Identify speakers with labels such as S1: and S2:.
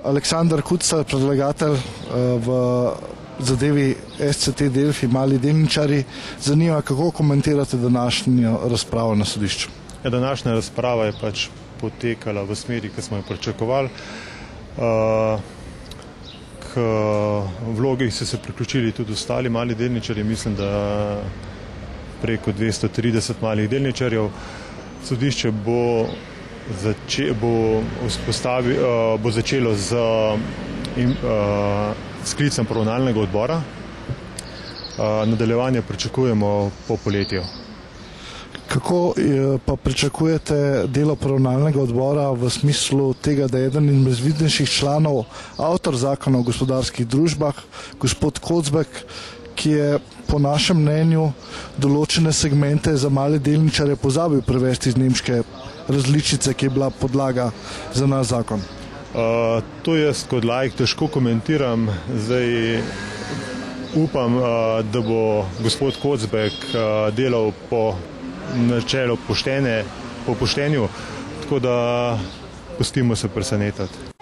S1: Aleksandar Kucar, predlagatelj v zadevi SCT Delfi, mali delničarji. Zanima, kako komentirate današnjo razpravo na sodišču?
S2: Današnja razprava je pač potekala v smeri, ki smo jo pričakovali. K vlogi so se priključili tudi ostali mali delničarji, mislim, da preko 230 malih delničarjev. Sodišče bo začelo z sklicem poravnalnega odbora. Nadaljevanje pričakujemo po poletju.
S1: Kako pa pričakujete delo poravnalnega odbora v smislu tega, da je eden iz vidnejših članov avtor zakona o gospodarskih družbah, gospod Kocbek, ki je po našem mnenju določene segmente za male delničarje pozabil prevesti iz nemške različice, ki je bila podlaga za naš zakon?
S2: To jaz kot laik težko komentiram. Zdaj upam, da bo gospod Kocbek delal po načelu po poštenju, tako da pustimo se presenetiti.